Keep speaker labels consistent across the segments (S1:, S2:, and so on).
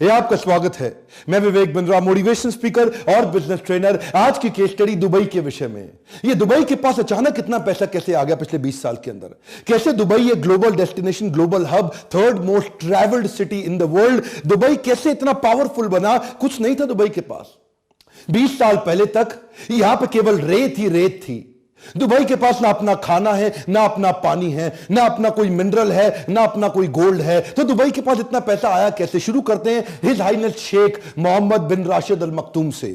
S1: ये आपका स्वागत है। मैं विवेक बिंद्रा, मोटिवेशन स्पीकर और बिजनेस ट्रेनर। आज की केस स्टडी दुबई के विषय में। ये दुबई के पास अचानक इतना पैसा कैसे आ गया पिछले 20 साल के अंदर? कैसे दुबई एक global destination, global hub, third most travelled city in the world, Dubai कैसे इतना पावरफुल बना? कुछ नहीं था दुबई के पास। 20 साल पहले तक यहां पर केवल रेत ही रेत थी। दुबई के पास ना अपना खाना है, ना अपना पानी है, ना अपना कोई मिनरल है, ना अपना कोई गोल्ड है। तो दुबई के पास इतना पैसा आया कैसे? शुरू करते हैं his highness Sheikh Mohammed bin Rashid al मखतूम से।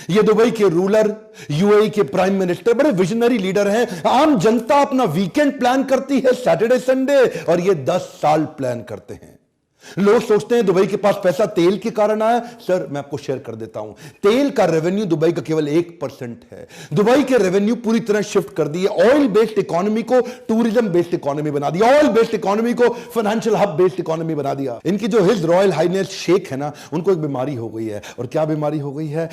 S1: ये दुबई के रूलर, यूएई के प्राइम मिनिस्टर, बड़े विजनरी लीडर हैं। आम जनता अपना वीकेंड प्लान करती है, सैटरडे संडे, और ये 10 साल प्लान करते हैं। लोग सोचते हैं दुबई के पास पैसा तेल के कारण आया। सर, मैं आपको शेयर कर देता हूं, तेल का रेवेन्यू दुबई का केवल 1% है। दुबई के रेवेन्यू पूरी तरह शिफ्ट कर दिए। ऑयल बेस्ड इकोनॉमी को टूरिज्म बेस्ड इकोनॉमी बना दिया, ऑयल बेस्ड इकोनॉमी को फाइनेंशियल हब बेस्ड इकोनॉमी बना दिया। इनकी जो हिज रॉयल हाइनेस शेख है ना, उनको एक बीमारी हो गई है। और क्या बीमारी हो गई है?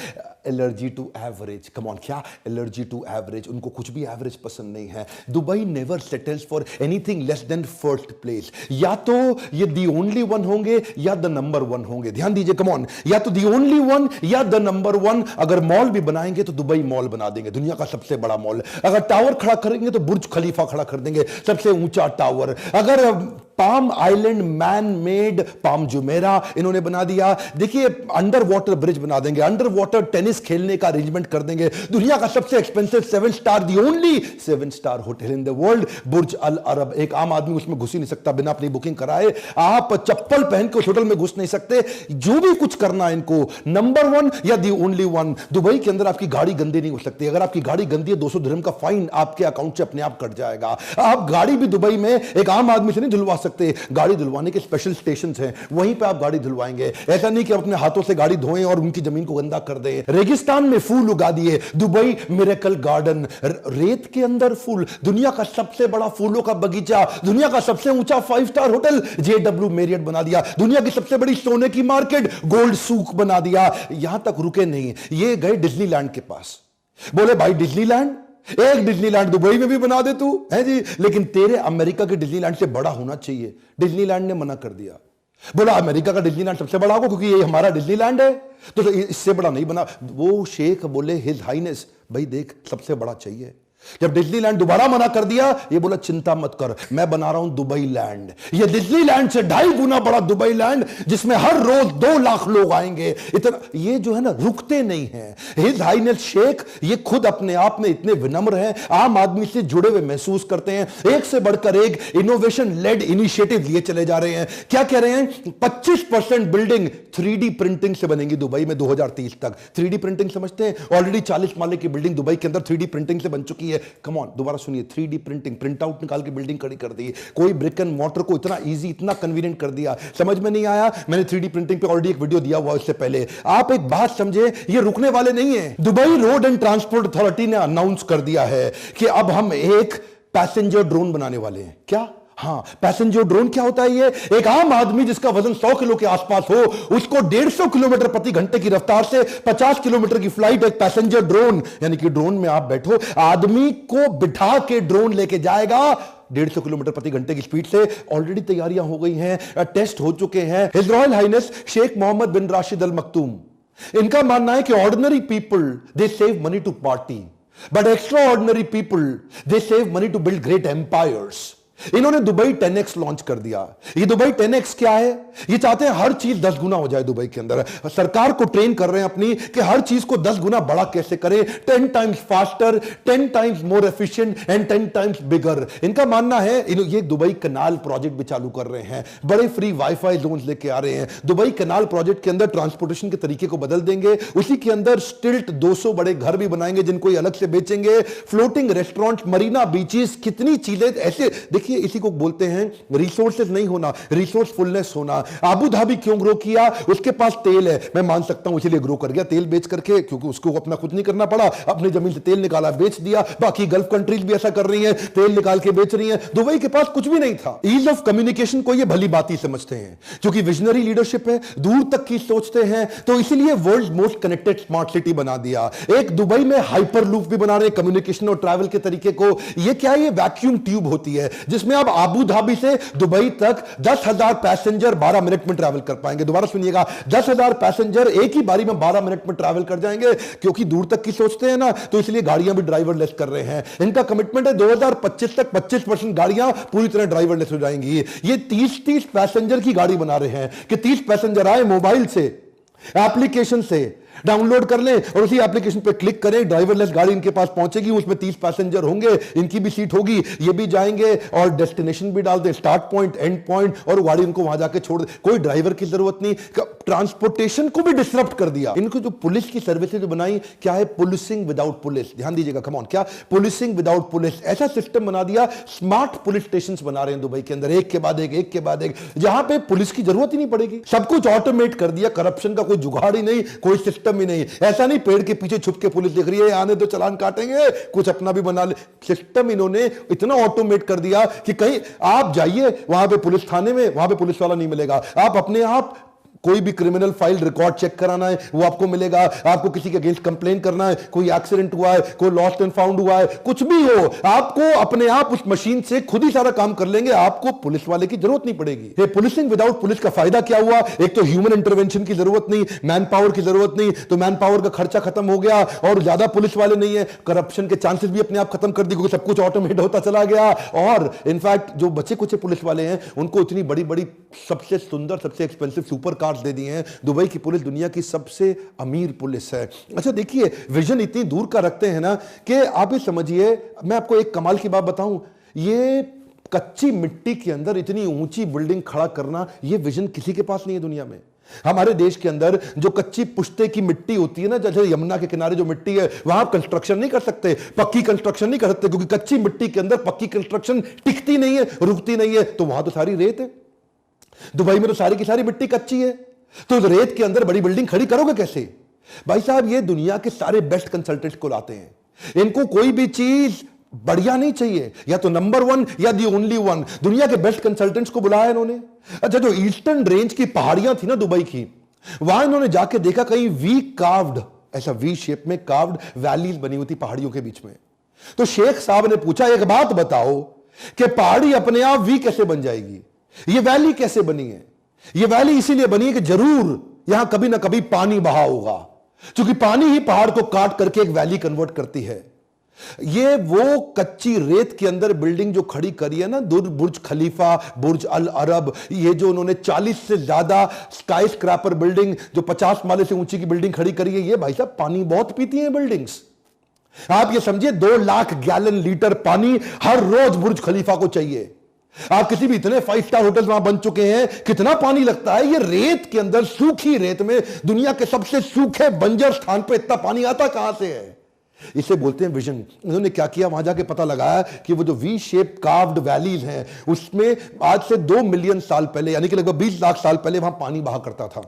S1: Allergy to average. Come on, क्या एलर्जी टू एवरेज? उनको कुछ भी एवरेज पसंद नहीं है। Dubai never settles for anything less than first place. या तो ये दी ओनली वन होंगे या द नंबर वन होंगे। ध्यान दीजिए, कम ऑन, या तो दी ओनली वन या द नंबर वन। अगर मॉल भी बनाएंगे तो दुबई मॉल बना देंगे, दुनिया का सबसे बड़ा मॉल। अगर टावर खड़ा करेंगे तो बुर्ज खलीफा खड़ा कर देंगे, सबसे ऊंचा टावर। अगर palm island man made palm Jumeirah इन्होंने बना दिया। देखिए, अंडर वाटर ब्रिज बना देंगे, अंडर वाटर टेनिस खेलने का अरेंजमेंट कर देंगे। दुनिया का सबसे expensive 7 star, the only 7 star hotel in the world, Burj al Arab. एक आम आदमी उसमें घुस ही नहीं सकता बिना अपनी बुकिंग कराए। आप चप्पल पहन के उस होटल में घुस नहीं सकते। जो भी कुछ करना इनको, नंबर वन या दी ओनली वन। दुबई के अंदर आपकी गाड़ी गंदी नहीं हो सकती। अगर आपकी गाड़ी गंदी है, 200 दिरहम का फाइन आपके अकाउंट से अपने आप कट जाएगा। आप गाड़ी भी दुबई में एक आम आदमी से नहीं धुलवा सकते। गाड़ी धुलवाने के स्पेशल स्टेशन हैं, वहीं पे आप गाड़ी धुलवाएंगे। ऐसा नहीं कि अपने हाथों से गाड़ी धोएं और उनकी जमीन को गंदा कर दें। रेगिस्तान में फूल उगा दिए, दुबई मिरेकल गार्डन। रेत के अंदर फूल, दुनिया का सबसे बड़ा फूलों का बगीचा, दुनिया का सबसे ऊंचा 5 स्टार होटल JW मैरियट बना दिया, दुनिया की सबसे बड़ी सोने की मार्केट गोल्ड सूक बना दिया। यहां तक रुके नहीं, ये गए डिज्नीलैंड के पास। बोले भाई डिज्नीलैंड, एक डिज्नीलैंड दुबई में भी बना दे तू, है जी, लेकिन तेरे अमेरिका के डिज्नीलैंड से बड़ा होना चाहिए। डिज्नीलैंड ने मना कर दिया। बोला अमेरिका का डिज्नीलैंड सबसे बड़ा होगा क्योंकि ये हमारा डिज्नीलैंड है, तो इससे बड़ा नहीं बना। वो शेख बोले हिज हाइनेस, भाई देख सबसे बड़ा चाहिए। जब डिज्नीलैंड दोबारा मना कर दिया, ये बोला चिंता मत कर, मैं बना रहा हूं दुबई लैंड। ये डिज्नीलैंड से 2.5 गुना बड़ा दुबई लैंड, जिसमें हर रोज 2 लाख लोग आएंगे। इतना ये जो है ना, रुकते नहीं हैं। हिज हाइनेस शेख ये खुद अपने आप में इतने विनम्र हैं, आम आदमी से जुड़े हुए महसूस करते हैं। एक से बढ़कर एक इनोवेशन लेड इनिशिएटिव लिए चले जा रहे हैं। क्या कह रहे हैं? 25% बिल्डिंग 3D प्रिंटिंग से बनेगी दुबई में 2030 तक। 3D प्रिंटिंग समझते हैं? ऑलरेडी 40 माले की बिल्डिंग दुबई के अंदर 3D प्रिंटिंग से बन चुकी है। कम ऑन, दोबारा सुनिए, 3D प्रिंटिंग, प्रिंट आउट निकाल के बिल्डिंग खड़ी कर दी। कोई ब्रिक एंड मॉर्टर को इतना इजी, इतना कन्वीनियंट कर दिया। समझ में नहीं आया? मैंने 3D प्रिंटिंग पे ऑलरेडी एक वीडियो दिया हुआ इससे पहले। आप एक बात समझे, ये रुकने वाले नहीं है। Dubai road and transport authority ने अनाउंस कर दिया है कि अब हम एक पैसेंजर ड्रोन बनाने वाले हैं। क्या? हाँ, पैसेंजर ड्रोन क्या होता है? ये एक आम आदमी जिसका वजन 100 किलो के आसपास हो, उसको 150 किलोमीटर प्रति घंटे की रफ्तार से 50 किलोमीटर की फ्लाइट, एक पैसेंजर ड्रोन, यानी कि ड्रोन में आप बैठो, आदमी को बिठा के ड्रोन लेके जाएगा 150 किलोमीटर प्रति घंटे की स्पीड से। ऑलरेडी तैयारियां हो गई हैं, टेस्ट हो चुके हैं। His Royal Highness Sheikh Mohammed bin Rashid al Maktoum, इनका मानना है कि ordinary people they save money to party, but extraordinary people they save money to build great empires. इन्होंने दुबई 10x लॉन्च कर दिया। ये दुबई 10x क्या है? ये चाहते हैं हर चीज 10 गुना हो जाए दुबई के अंदर। सरकार को ट्रेन कर रहे हैं अपनी कि हर चीज को 10 गुना बड़ा कैसे करें, 10 times faster, 10 times more efficient and 10 times bigger. इनका मानना है, ये दुबई कनाल प्रोजेक्ट भी चालू कर रहे हैं, बड़े फ्री वाईफाई जोन लेके आ रहे हैं। दुबई कनाल प्रोजेक्ट के अंदर ट्रांसपोर्टेशन के तरीके को बदल देंगे, उसी के अंदर स्टिल्ट 200 बड़े घर भी बनाएंगे जिनको अलग से बेचेंगे, फ्लोटिंग रेस्टोरेंट, मरीना बीचेस, कितनी चीजें ऐसे। देखिए, इसी को बोलते हैं रिसोर्सेज नहीं होना, रिसोर्सफुलनेस होना। अबू धाबी क्यों ग्रो किया? उसके पास तेल है, मैं मान सकता हूं इसलिए ग्रो कर गया, तेल बेच करके, क्योंकि उसको अपना खुद नहीं करना पड़ा, अपनी जमीन से तेल निकाला बेच दिया। बाकी गल्फ कंट्रीज भी ऐसा कर रही हैं, तेल निकाल के बेच रही हैं। दुबई के पास कुछ भी नहीं था। ईज ऑफ कम्युनिकेशन को ये भली बात ही समझते हैं, क्योंकि विजनरी लीडरशिप है, दूर तक की सोचते हैं, तो इसीलिए world most connected smart city बना दिया। एक दुबई में हाइपर लूप भी बना रहे कम्युनिकेशन और ट्रैवल के तरीके को। ये क्या है? ये वैक्यूम ट्यूब होती है जिस जिसमें आप आबू धाबी से दुबई तक 10,000 पैसेंजर 12 मिनट में ट्रैवल कर पाएंगे। दोबारा सुनिएगा, 10,000 पैसेंजर एक ही बारी में 12 मिनट में ट्रैवल कर जाएंगे। क्योंकि दूर तक की सोचते हैं ना, तो इसलिए गाड़ियां भी ड्राइवरलेस कर रहे हैं। इनका कमिटमेंट है 2025 तक 25% गाड़ियां पूरी तरह ड्राइवरलेस हो जाएंगी। ये 30-30 पैसेंजर की गाड़ी बना रहे हैं कि 30 पैसेंजर आए, मोबाइल से, एप्लीकेशन से डाउनलोड कर लें और उसी एप्लीकेशन पे क्लिक करें, ड्राइवरलेस गाड़ी इनके पास पहुंचेगी, उसमें 30 पैसेंजर होंगे, इनकी भी सीट होगी, ये भी जाएंगे और डेस्टिनेशन भी डाल दें, स्टार्ट पॉइंट, एंड पॉइंट, और गाड़ी उनको वहां जाके छोड़ दे। कोई ड्राइवर की जरूरत नहीं। ट्रांसपोर्टेशन को भी डिसरप्ट कर दिया। इनको जो पुलिस की सर्विसेज बनाई, क्या है? Policing without police. ध्यान दीजिएगा, कम ऑन, क्या? Policing without police. ऐसा सिस्टम बना दिया, स्मार्ट पुलिस स्टेशन बना रहे हैं दुबई के अंदर, एक के बाद एक, एक के बाद एक, जहां पे पुलिस की जरूरत ही नहीं पड़ेगी। सब कुछ ऑटोमेट कर दिया, करप्शन का कोई जुगाड़ ही नहीं, कोई सिस्टम ही नहीं। ऐसा नहीं पेड़ के पीछे छुप के पुलिस दिख रही है, आने तो चलान काटेंगे, कुछ अपना भी बना ले। सिस्टम इन्होंने इतना ऑटोमेट कर दिया कि कहीं आप जाइए वहां पे पुलिस थाने में, वहां पे पुलिस वाला नहीं मिलेगा। आप अपने आप कोई भी क्रिमिनल फाइल रिकॉर्ड चेक कराना है वो आपको मिलेगा। आपको किसी के अगेंस्ट कंप्लेन करना है, कोई एक्सीडेंट हुआ है, कोई लॉस्ट एंड फाउंड हुआ है, कुछ भी हो, आपको अपने आप उस मशीन से खुद ही सारा काम कर लेंगे। आपको पुलिस वाले की जरूरत नहीं पड़ेगी। ये पुलिसिंग विदाउट पुलिस का फायदा क्या हुआ? एक तो ह्यूमन इंटरवेंशन की जरूरत नहीं, मैन पावर की जरूरत नहीं, तो मैन पावर का खर्चा खत्म हो गया और ज्यादा पुलिस वाले नहीं है। करप्शन के चांसेस भी अपने आप खत्म कर दिए क्योंकि सब कुछ ऑटोमेट होता चला गया। और इनफैक्ट जो बचे कुछ पुलिस वाले हैं उनको इतनी बड़ी बड़ी सबसे सुंदर, सबसे एक्सपेंसिव सुपर कार्स दे दिए हैं। दुबई की पुलिस दुनिया की सबसे अमीर पुलिस है। अच्छा देखिए, विजन इतनी दूर का रखते हैं ना कि आप ये समझिए, मैं आपको एक कमाल की बात बताऊं, ये कच्ची मिट्टी के अंदर इतनी ऊंची बिल्डिंग खड़ा करना, ये विजन किसी के पास नहीं है दुनिया में। हमारे देश के अंदर जो कच्ची पुश्ते की मिट्टी होती है ना, जैसे यमुना के किनारे जो मिट्टी है, वहां कंस्ट्रक्शन नहीं कर सकते, पक्की कंस्ट्रक्शन नहीं कर सकते, क्योंकि कच्ची मिट्टी के अंदर पक्की कंस्ट्रक्शन टिकती नहीं है, रुकती नहीं है। तो वहां तो सारी रेत है। दुबई में तो सारी की सारी मिट्टी कच्ची है, तो रेत के अंदर बड़ी बिल्डिंग खड़ी करोगे कैसे? भाई साहब, ये दुनिया के सारे बेस्ट कंसल्टेंट्स को लाते हैं। इनको कोई भी चीज बढ़िया नहीं चाहिए, या तो नंबर वन या दी ओनली वन। दुनिया के बेस्ट कंसल्टेंट्स को बुलाया इन्होंने। अच्छा, जो ईस्टर्न रेंज की पहाड़ियां थी ना दुबई की, वहां इन्होंने जाके देखा कहीं वी कार्व्ड, ऐसा वी शेप में कार्व्ड वैलीज बनी हुई थी पहाड़ियों के बीच में। तो शेख साहब ने पूछा, एक बात बताओ कि पहाड़ी अपने आप वी कैसे बन जाएगी? ये वैली कैसे बनी है? ये वैली इसीलिए बनी है कि जरूर यहां कभी ना कभी पानी बहा होगा, क्योंकि पानी ही पहाड़ को काट करके एक वैली कन्वर्ट करती है। ये वो कच्ची रेत के अंदर बिल्डिंग जो खड़ी करी है ना, बुर्ज खलीफा, बुर्ज अल अरब, ये जो उन्होंने 40 से ज्यादा स्काई स्क्रैपर बिल्डिंग, जो 50 माले से ऊंची की बिल्डिंग खड़ी करी है, ये भाई साहब पानी बहुत पीती हैं बिल्डिंग्स। आप ये समझिए 2 लाख गैलन लीटर पानी हर रोज बुर्ज खलीफा को चाहिए। आप किसी भी इतने 5 स्टार होटल वहां बन चुके हैं, कितना पानी लगता है? ये रेत के अंदर, सूखी रेत में, दुनिया के सबसे सूखे बंजर स्थान पे इतना पानी आता कहां से है? इसे बोलते हैं विजन। इन्होंने क्या किया, वहां जाके पता लगाया कि वो जो वी शेप कार्व्ड वैलीज हैं, उसमें आज से 2 मिलियन साल पहले, यानी कि लगभग 20 लाख साल पहले वहां पानी बहा करता था।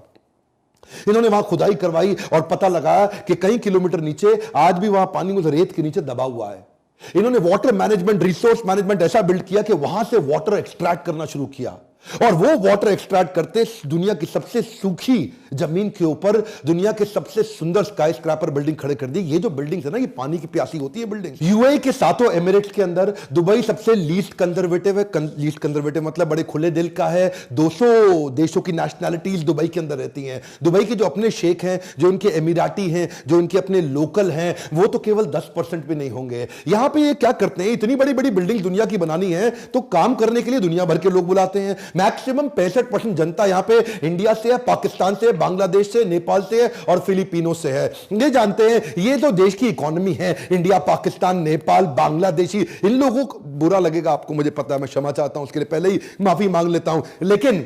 S1: इन्होंने वहां खुदाई करवाई और पता लगाया कि कई किलोमीटर नीचे आज भी वहां पानी उस रेत के नीचे दबा हुआ है। इन्होंने वाटर मैनेजमेंट, रिसोर्स मैनेजमेंट ऐसा बिल्ड किया कि वहां से वाटर एक्सट्रैक्ट करना शुरू किया, और वो वाटर एक्सट्रैक्ट करते दुनिया की सबसे सूखी जमीन के ऊपर दुनिया के सबसे सुंदर स्काई स्क्रैपर बिल्डिंग खड़े कर दी। ये जो बिल्डिंग है ना, ये पानी की प्यासी होती है बिल्डिंग। यूएई के 7 एमिरेट्स के अंदर दुबई सबसे लीस्ट कंजर्वेटिव है। लीस्ट कंजर्वेटिव मतलब बड़े खुले दिल का है। 200 देशों की नेशनैलिटीज दुबई के अंदर रहती हैं। दुबई के जो अपने शेख हैं, जो इनके एमिराटी हैं, जो इनके अपने लोकल हैं, वो तो केवल 10% भी नहीं होंगे। यहां पे ये क्या करते हैं, इतनी बड़ी बड़ी बिल्डिंग दुनिया की बनानी है तो काम करने के लिए दुनिया भर के लोग बुलाते हैं। मैक्सिमम 65% जनता यहां पे इंडिया से है, पाकिस्तान से, बांग्लादेश से, नेपाल से है और फिलीपीनों से है। ये जानते हैं ये तो देश की इकोनॉमी है, इंडिया, पाकिस्तान, नेपाल, बांग्लादेशी। इन लोगों को बुरा लगेगा आपको, मुझे पता है, मैं क्षमा चाहता हूं, उसके लिए पहले ही माफी मांग लेता हूं, लेकिन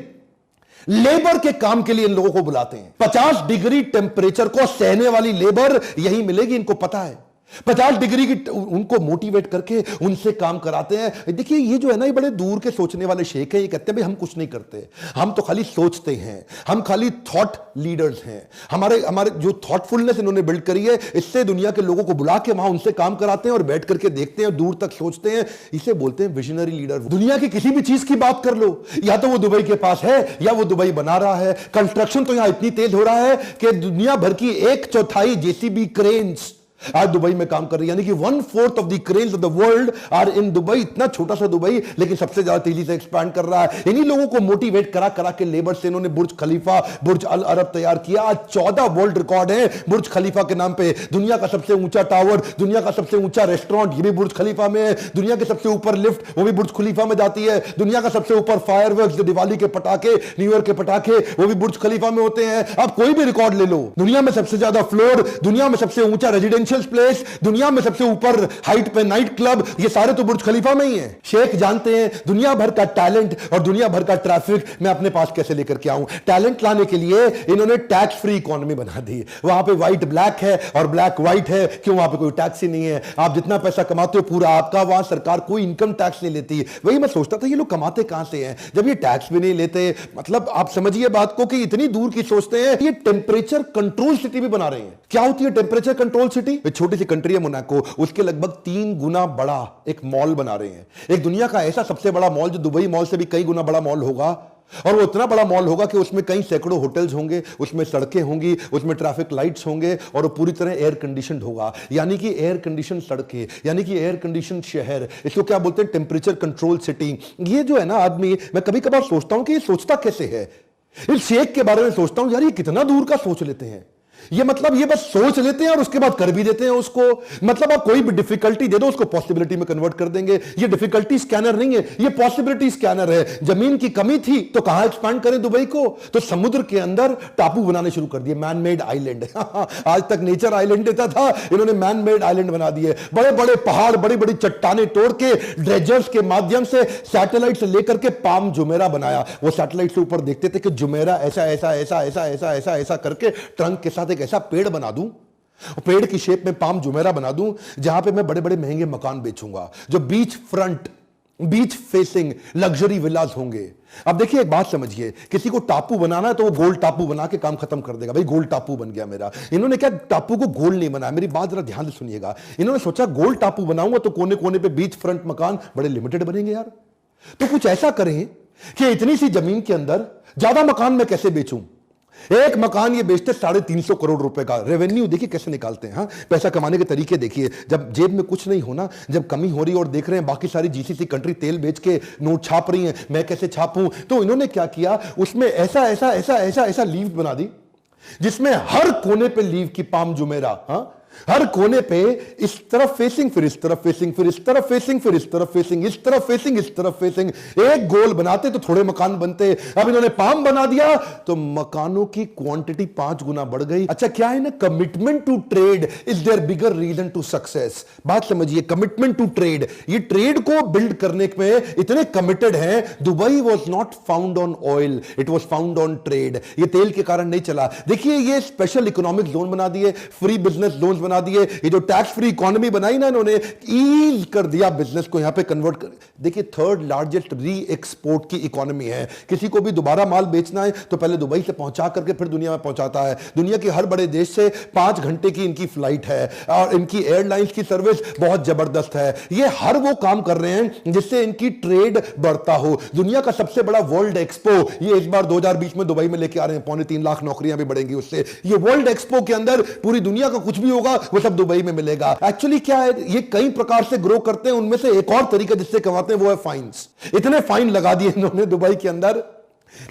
S1: लेबर के काम के लिए इन लोगों को बुलाते हैं। 50 डिग्री टेम्परेचर को सहने वाली लेबर यही मिलेगी, इनको पता है। 50 डिग्री की उनको मोटिवेट करके उनसे काम कराते हैं। देखिए ये जो है ना, ये बड़े दूर के सोचने वाले शेख हैं। ये कहते हैं भाई हम कुछ नहीं करते, हम तो खाली सोचते हैं, हम खाली थॉट लीडर्स हैं। हमारे जो थॉटफुलनेस इन्होंने बिल्ड करी है, इससे दुनिया के लोगों को बुला के वहां उनसे काम कराते हैं और बैठ करके देखते हैं, दूर तक सोचते हैं। इसे बोलते हैं विजनरी लीडर। दुनिया की किसी भी चीज की बात कर लो, या तो वो दुबई के पास है या वो दुबई बना रहा है। कंस्ट्रक्शन तो यहां इतनी तेज हो रहा है कि दुनिया भर की 1/4 जेसीबी क्रेन्स आज दुबई में काम कर रही है, यानी कि 1/4 of the cranes of the world are in Dubai. इतना छोटा सा दुबई लेकिन सबसे ज्यादा तेजी से एक्सपैंड कर रहा है। इन्हीं लोगों को मोटिवेट करा करा के लेबर से इन्होंने बुर्ज खलीफा, बुर्ज अल अरब तैयार किया। आज 14 वर्ल्ड रिकॉर्ड है बुर्ज खलीफा के नाम पे। दुनिया का सबसे ऊंचा टावर, दुनिया का सबसे ऊंचा रेस्टोरेंट, ये भी बुर्ज खलीफा में है। दुनिया के सबसे ऊपर लिफ्ट, वो भी बुर्ज खलीफा में जाती है। दुनिया का सबसे ऊपर फायरवर्क्स, जो दिवाली के पटाखे, न्यू ईयर के पटाखे, वो भी बुर्ज खलीफा में होते हैं। आप कोई भी रिकॉर्ड ले लो, दुनिया में सबसे ज्यादा फ्लोर, दुनिया में सबसे ऊंचा रेजिडेंशियल प्लेस, दुनिया में सबसे ऊपर हाइट पे नाइट क्लब, ये सारे तो बुर्ज खलीफा में ही हैं। शेख जानते हैं दुनिया भर का टैलेंट और दुनिया भर का ट्रैफिक मैं अपने पास कैसे लेकर के आऊं। टैलेंट लाने के लिए इन्होंने टैक्स फ्री इकोनॉमी बना दी। वहां पे व्हाइट ब्लैक है और ब्लैक व्हाइट है, क्यों? वहां पे कोई टैक्स ही नहीं है। आप जितना पैसा कमाते हो पूरा आपका, वहां सरकार कोई इनकम टैक्स नहीं लेती। वही मैं सोचता था ये लोग कमाते कहां से हैं जब ये टैक्स भी नहीं लेते। मतलब आप समझिए बात को कि इतनी दूर की सोचते हैं। ये टेम्परेचर कंट्रोल सिटी भी बना रहे हैं। क्या होती है टेम्परेचर कंट्रोल सिटी? छोटी सी कंट्री है मोनाको, उसके लगभग 3 गुना बड़ा एक मॉल बना रहे हैं। एक दुनिया का ऐसा सबसे बड़ा मॉल जो दुबई मॉल से भी कई गुना बड़ा मॉल होगा, और वो इतना बड़ा मॉल होगा कि उसमें कई सैकड़ों होटल्स होंगे, उसमें सड़कें होंगी, उसमें ट्रैफिक लाइट्स होंगे, और वो पूरी तरह एयर कंडीशनड होगा। यानी कि एयर कंडीशन सड़कें, यानी कि एयर कंडीशन शहर। इसको क्या बोलते हैं? Temperature control city. ये जो है ना आदमी, मैं कभी कभार सोचता हूं कि ये सोचता कैसे है। इस शेख के बारे में सोचता हूं, यार ये कितना दूर का सोच लेते हैं। ये मतलब ये बस सोच लेते हैं और उसके बाद कर भी देते हैं उसको। मतलब आप कोई भी डिफिकल्टी दे दो उसको पॉसिबिलिटी में कन्वर्ट कर देंगे। ये डिफिकल्टी स्कैनर नहीं है, ये पॉसिबिलिटी स्कैनर है। जमीन की कमी थी तो कहां एक्सपैंड करें दुबई को? तो समुद्र के अंदर टापू बनाने शुरू कर दिए, मैन मेड आइलैंड। आज तक नेचर आइलैंड देता था, इन्होंने मैन मेड आइलैंड बना दिए। बड़े बड़े पहाड़, बड़ी बड़ी चट्टाने तोड़ के ड्रेजर्स के माध्यम से सैटेलाइट से लेकर के पाम जुमेरा बनाया। वो सैटेलाइट से ऊपर देखते थे कि जुमेरा ऐसा ऐसा ऐसा ऐसा ऐसा ऐसा ऐसा करके ट्रंक के साथ एक ऐसा पेड़ बना दूं, पेड़ की शेप में पाम जुमेरा बना दूं, जहां पे मैं बड़े बड़े महंगे मकान बेचूंगा, जो beach front, beach facing luxury villas होंगे। अब देखिए एक बात समझिए, किसी को टापू बनाना है तो वो गोल टापू बना के काम खत्म कर देगा। भाई गोल टापू बन गया मेरा। इन्होंने क्या टापू को गोल नहीं बनाया, मेरी बात जरा ध्यान से सुनिएगा। इन्होंने सोचा गोल टापू बनाऊंगा तो कोने कोने पे बीच फ्रंट मकान बड़े लिमिटेड बनेंगे यार। तो कुछ ऐसा करें कि इतनी सी जमीन के अंदर ज्यादा मकान मैं कैसे बेचूं। एक मकान ये बेचते 350 करोड़ रुपए का रेवेन्यू। देखिए कैसे निकालते हैं। हाँ, पैसा कमाने के तरीके देखिए। जब जेब में कुछ नहीं होना, जब कमी हो रही और देख रहे हैं बाकी सारी जीसीसी कंट्री तेल बेच के नोट छाप रही हैं, मैं कैसे छापूं? तो इन्होंने क्या किया, उसमें ऐसा ऐसा ऐसा ऐसा ऐसा लीव बना दी जिसमें हर कोने पे लीव की पाम जुमेरा। हाँ, हर कोने पे इस तरफ फेसिंग, फिर इस तरफ फेसिंग, फिर इस तरफ फेसिंग, फिर इस तरफ फेसिंग, इस तरफ फेसिंग, इस तरफ फेसिंग। एक गोल बनाते तो थोड़े मकान बनते। अब इन्होंने पाम बना दिया तो मकानों की क्वांटिटी 5 गुना बढ़ गई। अच्छा, क्या है ना, commitment to trade is there bigger reason to success. बात समझिए, कमिटमेंट टू ट्रेड। ये ट्रेड को बिल्ड करने में इतने कमिटेड हैं। Dubai was not found on oil, it was found on trade. ये तेल के कारण नहीं चला। देखिए ये स्पेशल इकोनॉमिक जोन बना दिए, फ्री बिजनेस जोन बना दिए। ये जो टैक्स फ्री इकोनॉमी बनाई ना इन्होंने, ईज कर दिया बिजनेस को, यहां पे कन्वर्ट कर। देखिए 3rd लार्जेस्ट री एक्सपोर्ट की इकोनॉमी है। किसी को भी दोबारा माल बेचना है तो पहले दुबई से पहुंचा करके फिर दुनिया में पहुंचाता है। दुनिया के हर बड़े देश से 5 घंटे की इनकी फ्लाइट है और इनकी एयरलाइंस की सर्विस बहुत जबरदस्त है। ये हर वो काम कर रहे हैं जिससे इनकी ट्रेड बढ़ता हो। दुनिया का सबसे बड़ा वर्ल्ड एक्सपो ये इस बार 2020 में दुबई में लेके आ रहे हैं। 3.25 लाख नौकरियां भी बढ़ेंगी उससे। ये वर्ल्ड एक्सपो के अंदर पूरी दुनिया का कुछ भी होगा वो सब दुबई में मिलेगा। एक्चुअली क्या है, ये कई प्रकार से ग्रो करते हैं। उनमें से एक और तरीका जिससे कमाते हैं वो है फाइन्स। इतने फाइन लगा दिए इन्होंने दुबई के अंदर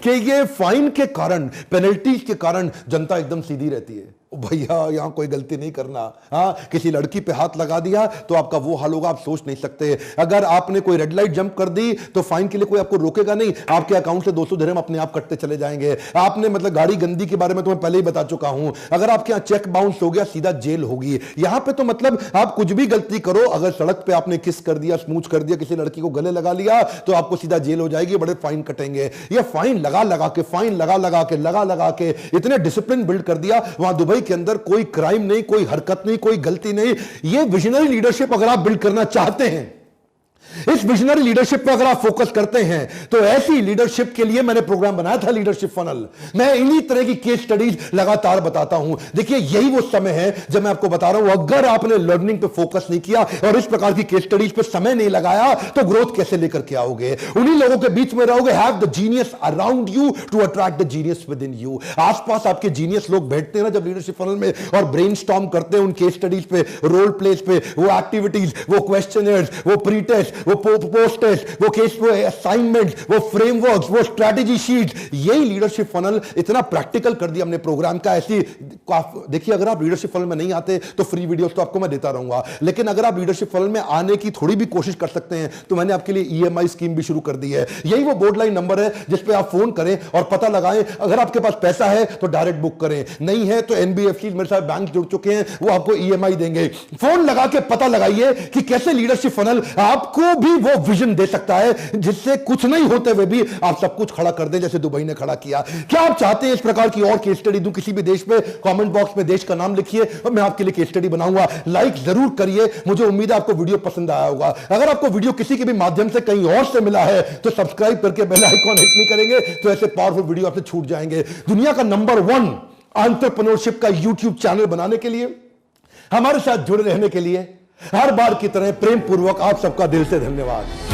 S1: कि ये फाइन के कारण, पेनल्टीज के कारण जनता एकदम सीधी रहती है। भैया यहां कोई गलती नहीं करना। हाँ, किसी लड़की पे हाथ लगा दिया तो आपका वो हाल होगा, आप सोच नहीं सकते। अगर आपने कोई रेड लाइट जंप कर दी तो फाइन के लिए कोई आपको रोकेगा नहीं, आपके अकाउंट से 200 दिरहम अपने आप कटते चले जाएंगे। आपने मतलब गाड़ी गंदी के बारे में तो मैं पहले ही बता चुका हूं। अगर आपके यहां चेक बाउंस हो गया सीधा जेल होगी। यहां पे तो मतलब आप कुछ भी गलती करो, अगर सड़क पे आपने किस कर दिया, स्मूच कर दिया, किसी लड़की को गले लगा लिया तो आपको सीधा जेल हो जाएगी, बड़े फाइन कटेंगे। ये फाइन लगा लगा के, फाइन लगा लगा के इतने डिसिप्लिन बिल्ड कर दिया। वहां दुबई के अंदर कोई क्राइम नहीं, कोई हरकत नहीं, कोई गलती नहीं। ये विजनरी लीडरशिप अगर आप बिल्ड करना चाहते हैं इस विजनरी लीडरशिप पर अगर आप फोकस करते हैं तो ऐसी लीडरशिप के लिए मैंने प्रोग्राम बनाया था, लीडरशिप फनल। मैं इन्हीं तरह की केस स्टडीज लगातार बताता हूं। देखिए, यही वो समय है जब मैं आपको बता रहा हूं, अगर आपने लर्निंग पे फोकस नहीं किया और इस प्रकार की केस स्टडीज पे समय नहीं लगाया तो ग्रोथ कैसे लेकर के आओगे? उन्हीं लोगों के बीच में रहोगे। Have the genius around you to attract the genius within you. आसपास आपके जीनियस लोग बैठते हैं ना जब लीडरशिप फनल में, और ब्रेनस्टॉर्म करते हैं उन केस स्टडीज पे, रोल प्लेस पे, वो एक्टिविटीज, वो क्वेश्चनर्स, वो प्री टेस्ट, वो पोस्ट टेस्ट, वो केस, वो असाइनमेंट, वो फ्रेमवर्क्स, वो स्ट्रैटेजी शीट। यही लीडरशिप फनल इतना प्रैक्टिकल कर दिया हमने प्रोग्राम का। ऐसी देखिए, अगर आप लीडरशिप फनल में नहीं आते तो फ्री वीडियोस तो आपको मैं देता रहूंगा, लेकिन अगर आप लीडरशिप फनल में आने की थोड़ी भी कोशिश कर सकते हैं तो मैंने आपके लिए ईएमआई स्कीम भी शुरू कर दी है। यही वो बोर्ड लाइन नंबर है जिस पे आप फोन करें और पता लगाएं। अगर आपके पास पैसा है तो डायरेक्ट बुक करें, नहीं है तो एनबीएफसी मेरे साथ बैंक जुड़ चुके हैं, वो आपको ईएमआई देंगे। फोन लगा के पता लगाइए कि कैसे लीडरशिप फनल आपको भी वो विजन दे सकता है जिससे कुछ नहीं होते हुए भी आप सब कुछ खड़ा कर दें, जैसे दुबई ने खड़ा किया। क्या आप चाहते हैं इस प्रकार की और केस स्टडी दूं किसी भी देश में? कमेंट बॉक्स में देश का नाम लिखिए और मैं आपके लिए केस स्टडी बनाऊंगा। लाइक जरूर करिए, मुझे उम्मीद है आपको वीडियो पसंद आया होगा। अगर आपको वीडियो किसी के भी माध्यम से कहीं और से मिला है तो सब्सक्राइब करके बेल आइकॉन हिट नहीं करेंगे तो ऐसे पावरफुल वीडियो आपसे छूट जाएंगे। दुनिया का नंबर 1 एंटरप्रेन्योरशिप का यूट्यूब चैनल बनाने के लिए, हमारे साथ जुड़े रहने के लिए हर बार की तरह प्रेम पूर्वक आप सबका दिल से धन्यवाद।